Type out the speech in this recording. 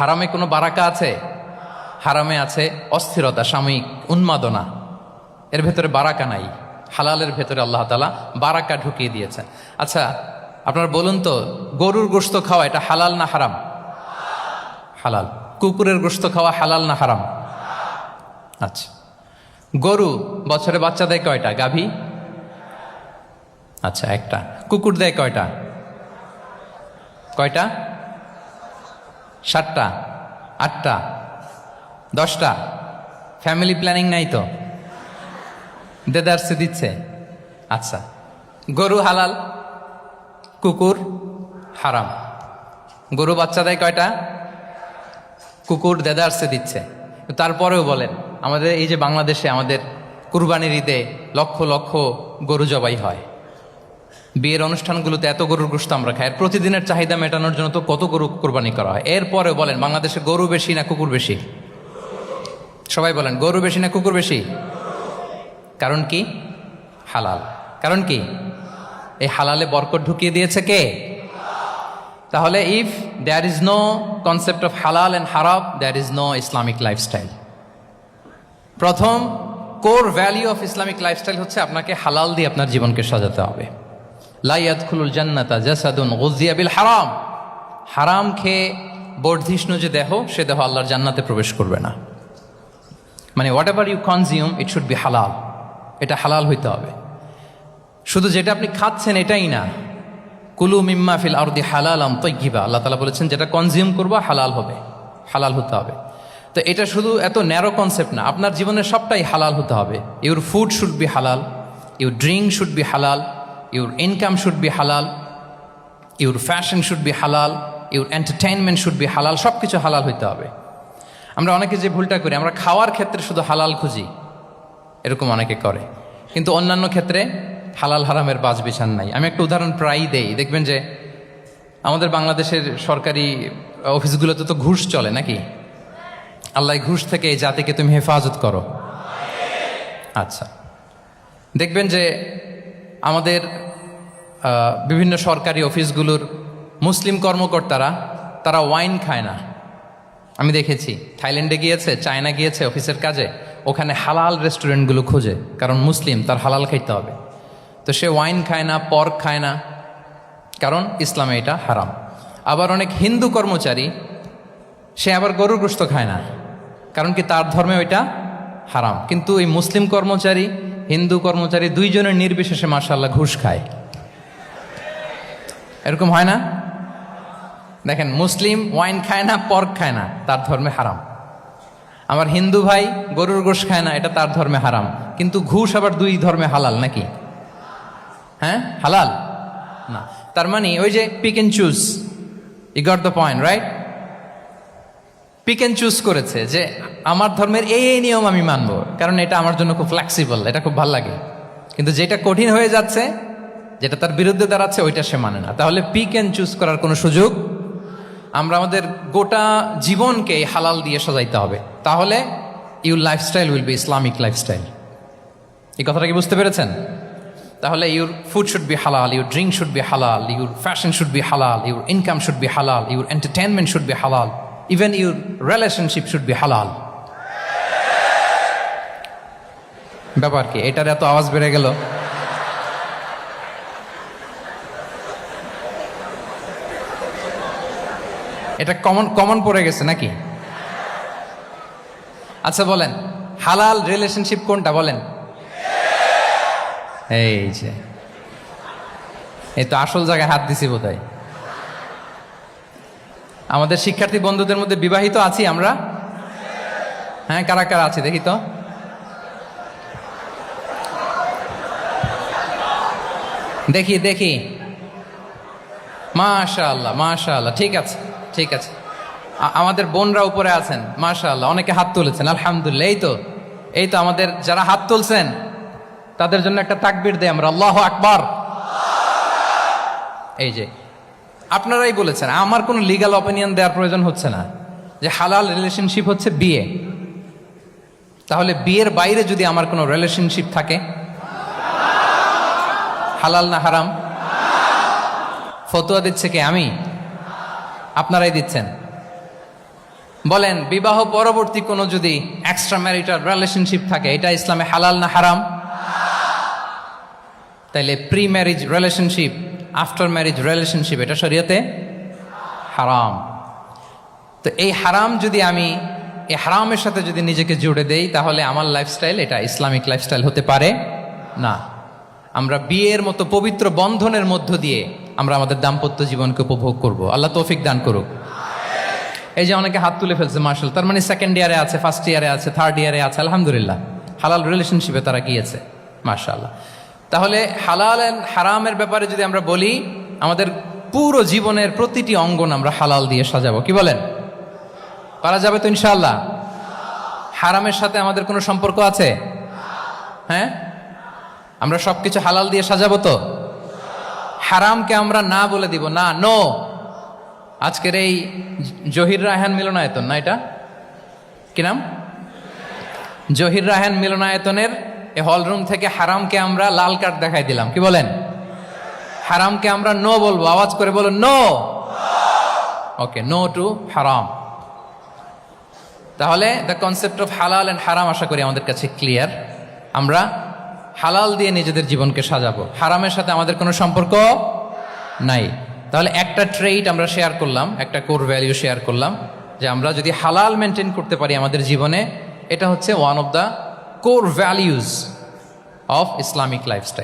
হারামে কোনো বারাকা আছে? হারামে আছে অস্থিরতা, সাময়িক উন্মাদনা, এর ভেতরে বারাকা নাই। হালালের ভেতরে আল্লাহ তাআলা বারাকা ঢুকিয়ে দিয়েছেন। আচ্ছা আপনারা বলুন তো, গরুর গোশত খাওয়া এটা হালাল না হারাম? হালাল। কুকুরের গোশত খাওয়া হালাল না হারাম? আচ্ছা, গরু বছরে বাচ্চা দেয় কয়টা? গাভী? আচ্ছা একটা। কুকুর দেয় কয়টা? কয়টা? 7টা, 8টা, 10টা? ফ্যামিলি প্ল্যানিং নাই তো? দেদারসে দিচ্ছে। আচ্ছা, গরু হালাল, কুকুর হারাম। গরু বাচ্চা দেয় কয়টা? কুকুর দেদারসে দিচ্ছে। তারপরেও বলেন, আমাদের এই যে বাংলাদেশে আমাদের কুরবানির ঈদে লক্ষ লক্ষ গরু জবাই হয়, বিয়ের অনুষ্ঠানগুলোতে এত গরুর গোশত আমরা খাই, আর প্রতিদিনের চাহিদা মেটানোর জন্য তো কত গরু কোরবানি করা হয়। এরপরেও বলেন, বাংলাদেশে গরু বেশি না কুকুর বেশি? সবাই বলেন, গরু বেশি না কুকুর বেশি? কারণ কি? হালাল। কারণ কি? এই হালালে বরকত ঢুকিয়ে দিয়েছে কে? তাহলে if there is no concept of halal and haram, there is no Islamic lifestyle. প্রথম core value of Islamic lifestyle হচ্ছে আপনাকে হালাল দিয়ে আপনার জীবনকে সাজাতে হবে। লা ইয়াদখুলুল জান্নাতা জাসাদুন গুযিয়া বিল হারাম। হারাম খেয়ে বর্ধিষ্ণু যে দেহ, সে দেহ আল্লাহর জান্নাতে প্রবেশ করবে না। মানে whatever you consume, it should be হালাল। এটা হালাল হইতে হবে। শুধু যেটা আপনি খাচ্ছেন এটাই না, কুলু মিম্মা ফিল আরদি হালালান তাইয়্যিবা, আল্লাহ তাআলা বলেছেন যেটা কনজিউম করবো হালাল হবে, হালাল হতে হবে। তো এটা শুধু এত ন্যারো কনসেপ্ট না, আপনার জীবনের সবটাই হালাল হতে হবে। ইউর ফুড শুড বি হালাল, ইউর ড্রিঙ্ক শুড বি হালাল, ইউর ইনকাম শুড বি হালাল, ইউর ফ্যাশন শুড বি হালাল, ইউর এন্টারটেইনমেন্ট শুড বি হালাল। সব কিছু হালাল হইতে হবে। আমরা অনেকে যে ভুলটা করি, আমরা খাওয়ার ক্ষেত্রে শুধু হালাল খুঁজি, এরকম অনেকে করে, কিন্তু অন্যান্য ক্ষেত্রে হালাল হারামের বাজ বিছান নাই। আমি একটা উদাহরণ প্রায়ই দেই, দেখবেন যে আমাদের বাংলাদেশের সরকারি অফিসগুলোতে তো ঘুষ চলে নাকি? আল্লাহ ঘুষ থেকে এই জাতিকে তুমি হেফাজত করো। আচ্ছা, দেখবেন যে আমাদের বিভিন্ন সরকারি অফিসগুলোর মুসলিম কর্মকর্তারা তারা ওয়াইন খায় না। আমি দেখেছি, থাইল্যান্ডে গিয়েছে, চায়না গিয়েছে অফিসের কাজে, ওখানে হালাল রেস্টুরেন্টগুলো খোঁজে, কারণ মুসলিম, তার হালাল খাইতে হবে। তো সে ওয়াইন খায় না, পর্ক খায় না, কারণ ইসলামে এটা হারাম। আবার অনেক হিন্দু কর্মচারী, সে আবার গরুর গোশত খায় না, কারণ কি তার ধর্মে ওইটা হারাম। কিন্তু এই মুসলিম কর্মচারী, হিন্দু কর্মচারী দুইজনের নির্বিশেষে মাশাআল্লাহ ঘুষ খায়। এরকম হয় না? দেখেন, মুসলিম ওয়াইন খায় না, পর্ক খায় না, তার ধর্মে হারাম। আমার হিন্দু ভাই গরুর গোশত খায় না, এটা তার ধর্মে হারাম। কিন্তু ঘুষ আবার দুই ধর্মে হালাল নাকি? হ্যাঁ, হালাল না। তার মানে ওই যে pick and choose, you got the point, right? Pick and choose করেছে যে আমার ধর্মের এই এই নিয়ম আমি মানবো, কারণ এটা আমার জন্য খুব ফ্লেক্সিবল, এটা খুব ভালো লাগে। কিন্তু যেটা কঠিন হয়ে যাচ্ছে, যেটা তার বিরুদ্ধে দাঁড়াচ্ছে, ওইটা সে মানে না। তাহলে পিক এন্ড চুজ করার কোনো সুযোগ। আমরা আমাদের গোটা জীবনকে হালাল দিয়ে সাজাইতে হবে, তাহলে your lifestyle will be Islamic lifestyle. এই কথাটা কি বুঝতে পেরেছেন? তাহলে ইউর ফুড শুড বি হালাল, ইউর ড্রিঙ্ক শুড বি হালাল, ইউর ফ্যাশন শুড বি হালাল, ইউর ইনকাম শুড বি হালাল, ইউর এন্টারটেনমেন্ট শুড বি হালাল, even your relationship should be হালাল। ব্যাপার কি? এটার এত আওয়াজ বেড়ে গেল। এটা কমন পড়ে গেছে নাকি? আচ্ছা বলেন, হালাল রিলেশনশিপ কোনটা বলেন? এই যে, এই তো আসল জায়গায় হাত দিছি বোধহয়। আমাদের শিক্ষার্থী বন্ধুদের মধ্যে বিবাহিত আছি আমরা? হ্যাঁ, কারা কারা আছে দেখি তো। দেখি দেখি, মাশাআল্লাহ মাশাআল্লাহ, ঠিক আছে ঠিক আছে। আমাদের বোনরা উপরে আছেন, মাশাআল্লাহ, অনেকে হাত তুলেছেন, আলহামদুলিল্লাহ। এই তো আমাদের যারা হাত তুলছেন তাদের জন্য একটা তাকবীর দেই আমরা, আল্লাহু আকবার। এই যে আপনারাই বলেছেন, আমার কোনো লিগ্যাল অপিনিয়ন দেওয়ার প্রয়োজন হচ্ছে না, যে হালাল রিলেশনশিপ হচ্ছে বিয়ে। তাহলে বিয়ের বাইরে যদি আমার কোনো রিলেশনশিপ থাকে, হালাল না হারাম? ফতোয়া দিচ্ছে কে? আমি? আপনারাই দিচ্ছেন? বলেন, বিবাহ পরবর্তী কোনো যদি এক্সট্রা ম্যারিটাল রিলেশনশিপ থাকে, এটা ইসলামে হালাল না হারাম? তাইলে pre marriage relationship, after marriage relationship, এটা শরীয়তে হারাম। তো এই হারাম যদি আমি এই হারামের সাথে যদি নিজেকে জুড়ে দেই, তাহলে আমার লাইফস্টাইল এটা ইসলামিক লাইফস্টাইল হতে পারে না। আমরা বিয়ের মতো পবিত্র বন্ধনের মধ্য দিয়ে আমরা আমাদের দাম্পত্য জীবনকে উপভোগ করব। আল্লাহ তৌফিক দান করুক। এই যে অনেকে হাত তুলে ফেলছে, মার্শাল, তার মানে সেকেন্ড ইয়ারে আছে, ফার্স্ট ইয়ারে আছে, থার্ড ইয়ারে আছে, আলহামদুলিল্লাহ, হালাল রিলেশনশিপে তারা গিয়েছে, মাশাআল্লাহ। তাহলে হালাল এন্ড হারামের ব্যাপারে যদি আমরা বলি, আমাদের পুরো জীবনের প্রতিটি অঙ্গন আমরা হালাল দিয়ে সাজাবো। কি বলেন, পারা যাবে তো ইনশাআল্লাহ? হারামের সাথে আমাদের কোনো সম্পর্ক আছে? হ্যাঁ, আমরা সবকিছু হালাল দিয়ে সাজাবো তো? হারামকে আমরা না বলে দিব না, নো। আজকের এই জহির রায়হান মিলনায়তন, না এটা কি নাম, জহির রায়হান মিলনায়তনের এই হল রুম থেকে হারামকে আমরা লাল কার্ড দেখাই দিলাম। কি বলেন, হারামকে আমরা নো বলবো, আওয়াজ করে বলুন নো। ওকে, নো টু হারাম। তাহলে দ্য কনসেপ্ট অফ হালাল এন্ড হারাম আশা করি আমাদের কাছে ক্লিয়ার। আমরা হালাল দিয়ে নিজেদের জীবনকে সাজাবো, হারামের সাথে আমাদের কোনো সম্পর্ক নাই। তাহলে একটা ট্রেইট আমরা শেয়ার করলাম, একটা কোর ভ্যালিউ শেয়ার করলাম, যে আমরা যদি হালাল মেনটেন করতে পারি আমাদের জীবনে, এটা হচ্ছে one of the core values of Islamic lifestyle.